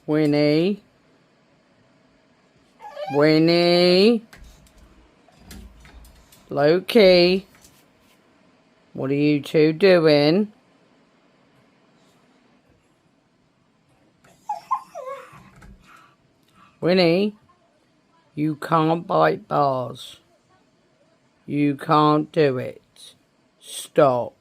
Winnie. Winnie. Loki. What are you two doing? Winnie, you can't bite bars. You can't do it. Stop.